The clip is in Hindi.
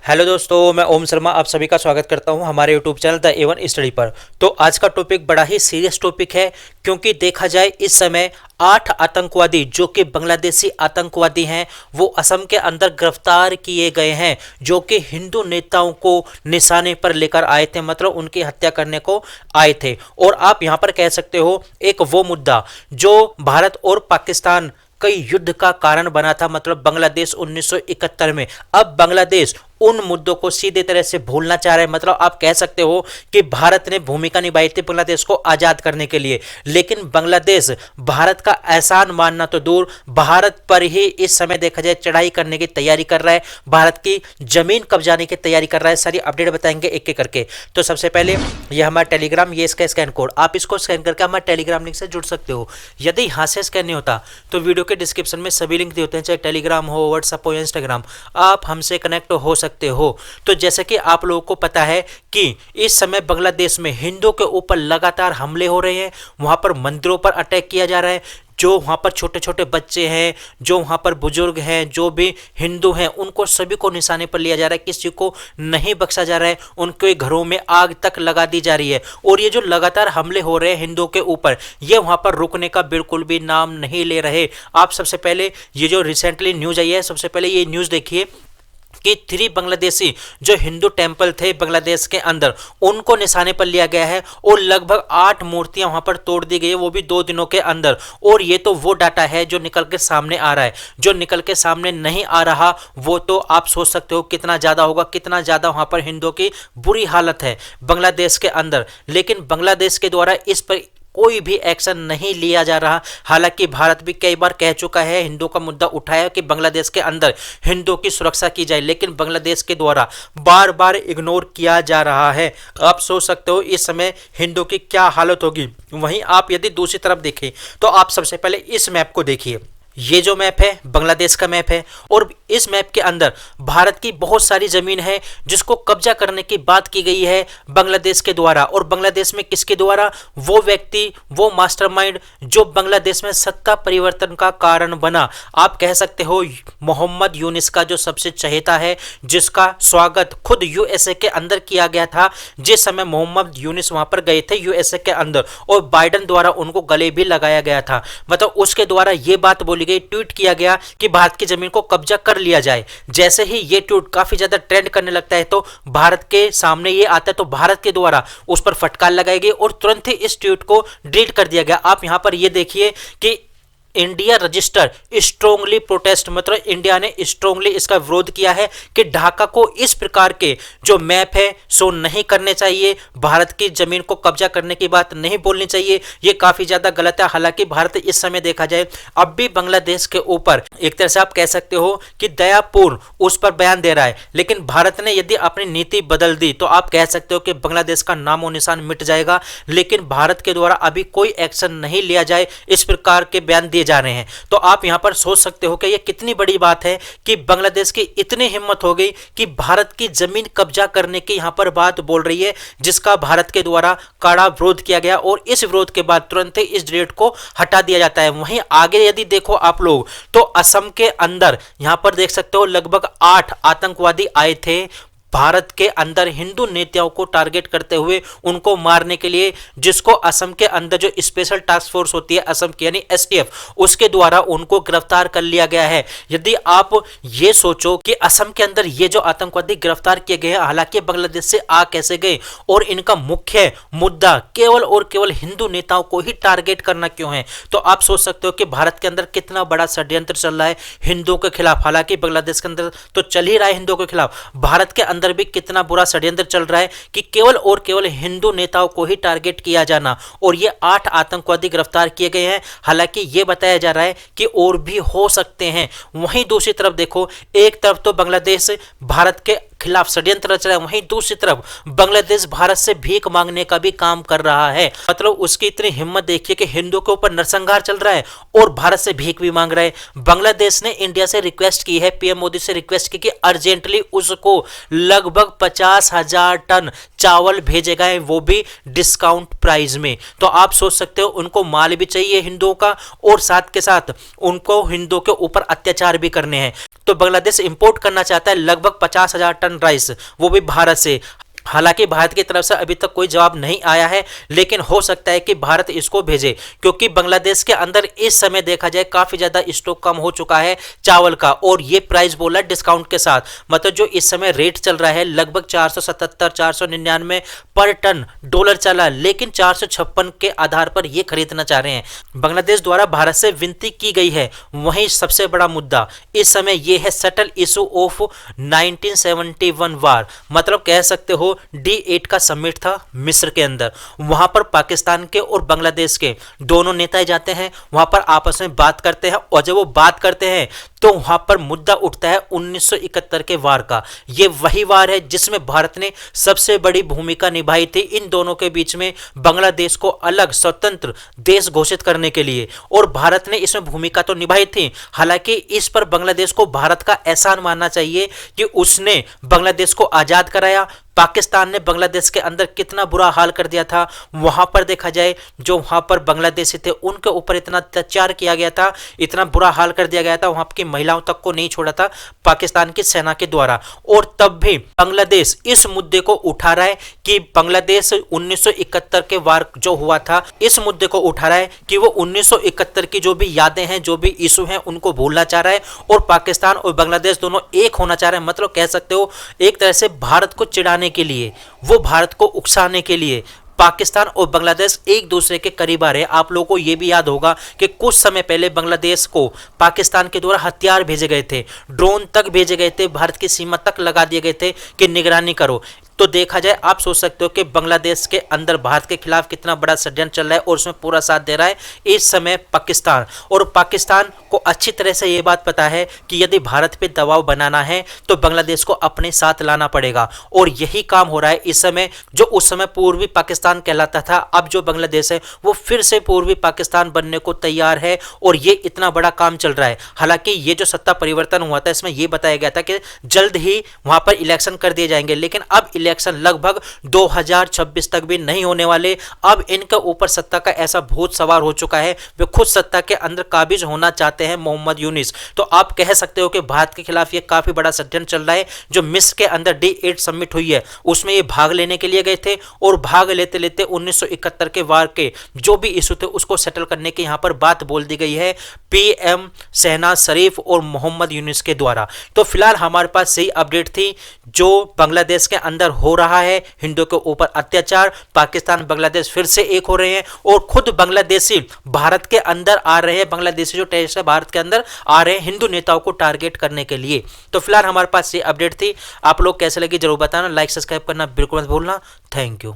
हेलो दोस्तों, मैं ओम शर्मा आप सभी का स्वागत करता हूं हमारे YouTube channel the A1 study पर। तो आज का टॉपिक बड़ा ही सीरियस टॉपिक है, क्योंकि देखा जाए इस समय 8 आतंकवादी जो कि बांग्लादेशी आतंकवादी हैं वो असम के अंदर गिरफ्तार किए गए हैं, जो कि हिंदू नेताओं को निशाने पर लेकर आए थे, मतलब उनकी हत्या करने को आए थे। और आप यहां पर कह सकते हो एक वो मुद्दा जो भारत और पाकिस्तान कई युद्ध का कारण बना था, मतलब बांग्लादेश 1971 में। अब बांग्लादेश उन मुद्दों को सीधे तरह से भूलना चाह रहे हैं। मतलब आप कह सकते हो कि भारत ने भूमिका निभाई थी बांग्लादेश को आजाद करने के लिए, लेकिन बांग्लादेश भारत का एहसान मानना तो दूर, भारत पर ही इस समय देखा जाए चढ़ाई करने की तैयारी कर रहा है, भारत की जमीन कब्जाने की तैयारी कर रहा है। सारी अपडेट बताएंगे एक एक करके। तो सबसे पहले ये हमारा टेलीग्राम, ये इसका स्कैन कोड, आप इसको स्कैन करके हमारे टेलीग्राम लिंक से जुड़ सकते हो। यदि यहाँ से स्कैन नहीं होता तो वीडियो के डिस्क्रिप्शन में सभी लिंक दिए होते हैं, चाहे टेलीग्राम हो, व्हाट्सएप हो या इंस्टाग्राम, आप हमसे कनेक्ट हो सकते हो। तो जैसे कि आप लोगों को पता है कि इस समय बांग्लादेश में हिंदुओं के ऊपर लगातार हमले हो रहे हैं, वहां पर मंदिरों पर अटैक किया जा रहा है, जो वहां पर छोटे छोटे बच्चे हैं, जो वहां पर बुजुर्ग हैं, जो भी हिंदू हैं, उनको सभी को निशाने पर लिया जा रहा है, किसी को नहीं बख्शा जा रहा है, उनके घरों में आग तक लगा दी जा रही है। और ये जो लगातार हमले हो रहे हैं हिंदुओं के ऊपर, ये वहां पर रुकने का बिल्कुल भी नाम नहीं ले रहे। आप सबसे पहले ये जो रिसेंटली न्यूज आई है, सबसे पहले ये न्यूज देखिए कि 3 बांग्लादेशी जो हिंदू टेंपल थे बांग्लादेश के अंदर, उनको निशाने पर लिया गया है और लगभग 8 मूर्तियां वहां पर तोड़ दी गई है, वो भी 2 दिनों के अंदर। और ये तो वो डाटा है जो निकल के सामने आ रहा है, जो निकल के सामने नहीं आ रहा वो तो आप सोच सकते हो कितना ज्यादा होगा, कितना ज्यादा वहां पर हिंदुओं की बुरी हालत है बांग्लादेश के अंदर। लेकिन बांग्लादेश के द्वारा इस पर कोई भी एक्शन नहीं लिया जा रहा। हालांकि भारत भी कई बार कह चुका है, हिंदुओं का मुद्दा उठाया कि बांग्लादेश के अंदर हिंदुओं की सुरक्षा की जाए, लेकिन बांग्लादेश के द्वारा बार बार इग्नोर किया जा रहा है। आप सोच सकते हो इस समय हिंदुओं की क्या हालत होगी। वहीं आप यदि दूसरी तरफ देखें तो आप सबसे पहले इस मैप को देखिए। ये जो मैप है बांग्लादेश का मैप है, और इस मैप के अंदर भारत की बहुत सारी जमीन है जिसको कब्जा करने की बात की गई है बांग्लादेश के द्वारा। और बांग्लादेश में किसके द्वारा? वो व्यक्ति, वो मास्टरमाइंड जो बांग्लादेश में सत्ता परिवर्तन का कारण बना। आप कह सकते हो मोहम्मद यूनिस का जो सबसे चहेता है, जिसका स्वागत खुद यूएसए के अंदर किया गया था। जिस समय मोहम्मद यूनिस वहां पर गए थे यूएसए के अंदर, और बाइडेन द्वारा उनको गले भी लगाया गया था। मतलब उसके द्वारा ये बात बोली गई, ट्वीट किया गया कि भारत की जमीन को कब्जा कर लिया जाए। जैसे ही ये ट्वीट काफी ज्यादा ट्रेंड करने लगता है तो भारत के सामने ये आता है, तो भारत के द्वारा उस पर फटकार लगाई गई और तुरंत ही इस ट्वीट को डिलीट कर दिया गया। आप यहां पर ये देखिए कि इंडिया रजिस्टर स्ट्रोंगली प्रोटेस्ट, मतलब इंडिया ने स्ट्रोंगली इसका विरोध किया है कि ढाका को इस प्रकार के जो मैप है सो नहीं करने चाहिए, भारत की जमीन को कब्जा करने की बात नहीं बोलनी चाहिए, ये काफी ज्यादा गलत है। हालांकि भारत इस समय देखा जाए अब भी बांग्लादेश के ऊपर एक तरह से आप कह सकते हो कि दयापूर्ण उस पर बयान दे रहा है, लेकिन भारत ने यदि अपनी नीति बदल दी तो आप कह सकते हो कि बांग्लादेश का नामो निशान मिट जाएगा। लेकिन भारत के द्वारा अभी कोई एक्शन नहीं लिया जाए, इस प्रकार के बयान दिए जा रहे हैं। तो आप यहां पर सोच सकते हो कि यह कितनी बड़ी बात है कि बांग्लादेश की इतनी हिम्मत हो गई कि भारत की जमीन कब्जा करने की यहां पर बात बोल रही है, जिसका भारत के द्वारा कड़ा विरोध किया गया। और इस विरोध के बाद तुरंत ही इस डिलीट को हटा दिया जाता है। वहीं आगे यदि देखो आप लोग तो असम के अंदर यहां पर देख सकते हो लगभग 8 आतंकवादी आए थे भारत के अंदर हिंदू नेताओं को टारगेट करते हुए उनको मारने के लिए, जिसको असम के अंदर जो स्पेशल टास्क फोर्स होती है असम की यानी एसटीएफ, उसके द्वारा उनको गिरफ्तार कर लिया गया है। यदि आप ये सोचो कि असम के अंदर ये जो आतंकवादी गिरफ्तार किए गए हैं, हालांकि बांग्लादेश से आ कैसे गए और इनका मुख्य मुद्दा केवल और केवल हिंदू नेताओं को ही टारगेट करना क्यों है, तो आप सोच सकते हो कि भारत के अंदर कितना बड़ा षड्यंत्र चल रहा है हिंदुओं के खिलाफ। हालांकि बांग्लादेश के अंदर तो चल ही रहा है हिंदुओं के खिलाफ, भारत के अंदर भी कितना बुरा षड्यंत्र चल रहा है कि केवल और केवल हिंदू नेताओं को ही टारगेट किया जाना। और ये 8 आतंकवादी गिरफ्तार किए गए हैं। हालांकि ये बताया जा रहा है कि और भी हो सकते हैं। वहीं दूसरी तरफ देखो, एक तरफ तो बांग्लादेश भारत के खिलाफ षड्यंत्र रच रहा है, वहीं दूसरी तरफ बांग्लादेश भारत से भीख मांगने का भी काम कर रहा है। मतलब उसकी इतनी हिम्मत देखिए कि हिंदुओं के ऊपर नरसंहार चल रहा है और भारत से भीख भी मांग रहा है। बांग्लादेश ने इंडिया से रिक्वेस्ट की है, पीएम मोदी से रिक्वेस्ट की कि अर्जेंटली उसको लगभग 50,000 टन चावल भेजे गए, वो भी डिस्काउंट प्राइस में। तो आप सोच सकते हो उनको माल भी चाहिए हिंदुओं का, और साथ के साथ उनको हिंदुओं के ऊपर अत्याचार भी करने हैं। तो बांग्लादेश इंपोर्ट करना चाहता है लगभग 50,000 टन टन राइस, वो भी भारत से। हालांकि भारत की तरफ से अभी तक कोई जवाब नहीं आया है, लेकिन हो सकता है कि भारत इसको भेजे, क्योंकि बांग्लादेश के अंदर इस समय देखा जाए काफी ज्यादा स्टॉक कम हो चुका है चावल का, और ये प्राइस बोला डिस्काउंट के साथ। मतलब जो इस समय रेट चल रहा है लगभग 477 499 पर टन डॉलर चला, लेकिन 456 के आधार पर ये खरीदना चाह रहे हैं। बांग्लादेश द्वारा भारत से विनती की गई है। वहीं सबसे बड़ा मुद्दा इस समय यह है सेटल इशू ऑफ 1971 वार, मतलब कह सकते हो D8 का समिट था मिस्र के अंदर। वहां पर पाकिस्तान के और बांग्लादेश के दोनों नेताएं जाते हैं, वहां पर आपस में बात करते हैं, और जब वो बात करते हैं तो वहां पर मुद्दा उठता है 1971 के वार का। ये वही वार है जिसमें भारत ने सबसे बड़ी भूमिका निभाई थी इन दोनों के बीच में बांग्लादेश को अलग स्वतंत्र देश घोषित करने के लिए, और भारत ने इसमें भूमिका तो निभाई थी। हालांकि इस पर बांग्लादेश को भारत का एहसान मानना चाहिए कि उसने बांग्लादेश को आजाद कराया। पाकिस्तान ने बांग्लादेश के अंदर कितना बुरा हाल कर दिया था, वहां पर देखा जाए जो वहां पर बांग्लादेशी थे उनके ऊपर इतना अत्याचार किया गया था, इतना बुरा हाल कर दिया गया था, वहां की महिलाओं तक को नहीं छोड़ा था पाकिस्तान की सेना के द्वारा। और तब भी बांग्लादेश इस मुद्दे को उठा रहा है कि बांग्लादेश 1971 के वार जो हुआ था, इस मुद्दे को उठा रहा है कि वो 1971 की जो भी यादें हैं, जो भी इशू हैं, उनको भूलना चाह रहा है, और पाकिस्तान और बांग्लादेश दोनों एक होना चाह रहे हैं। मतलब कह सकते हो एक तरह से भारत को चिढ़ाने के लिए, वो भारत को उकसाने के लिए पाकिस्तान और बांग्लादेश एक दूसरे के करीब आ रहे हैं। आप लोगों को यह भी याद होगा कि कुछ समय पहले बांग्लादेश को पाकिस्तान के द्वारा हथियार भेजे गए थे, ड्रोन तक भेजे गए थे, भारत की सीमा तक लगा दिए गए थे कि निगरानी करो। तो देखा जाए आप सोच सकते हो कि बांग्लादेश के अंदर भारत के खिलाफ कितना बड़ा षड्यंत्र चल रहा है, और उसमें पूरा साथ दे रहा है इस समय पाकिस्तान। और पाकिस्तान को अच्छी तरह से ये बात पता है कि यदि भारत पे दबाव बनाना है तो बांग्लादेश को अपने साथ लाना पड़ेगा, और यही काम हो रहा है इस समय। जो उस समय पूर्वी पाकिस्तान कहलाता था, अब जो बांग्लादेश है वो फिर से पूर्वी पाकिस्तान बनने को तैयार है, और ये इतना बड़ा काम चल रहा है। हालांकि ये जो सत्ता परिवर्तन हुआ था इसमें यह बताया गया था कि जल्द ही वहां पर इलेक्शन कर दिए जाएंगे, लेकिन अब इलेक्शन लगभग 2026 तक भी नहीं होने वाले। अब इनके ऊपर सत्ता का ऐसा भूत सवार हो चुका है, वे खुद सत्ता के अंदर काबिज होना चाहते हैं मोहम्मद यूनिस। तो आप कह सकते हो कि भारत के खिलाफ ये काफी बड़ा षड्यंत्र चल रहा है। जो मिस्र के अंदर D8 समिट हुई है उसमें ये भाग लेने के लिए गए थे, और भाग लेते लेते 1971 के वार के जो भी इशू थे उसको सेटल करने की यहां पर बात बोल दी गई है PM शहनाज शरीफ और मोहम्मद यूनिस के द्वारा। तो फिलहाल हमारे पास सही अपडेट थी जो बांग्लादेश के अंदर हो रहा है हिंदुओं के ऊपर अत्याचार, पाकिस्तान बांग्लादेश फिर से एक हो रहे हैं, और खुद बांग्लादेशी भारत के अंदर आ रहे हैं, बांग्लादेशी जो टेररिस्ट है भारत के अंदर आ रहे हैं हिंदू नेताओं को टारगेट करने के लिए। तो फिलहाल हमारे पास ये अपडेट थी। आप लोग कैसे लगी जरूर बताना, लाइक सब्सक्राइब करना बिल्कुल मत भूलना। Thank you.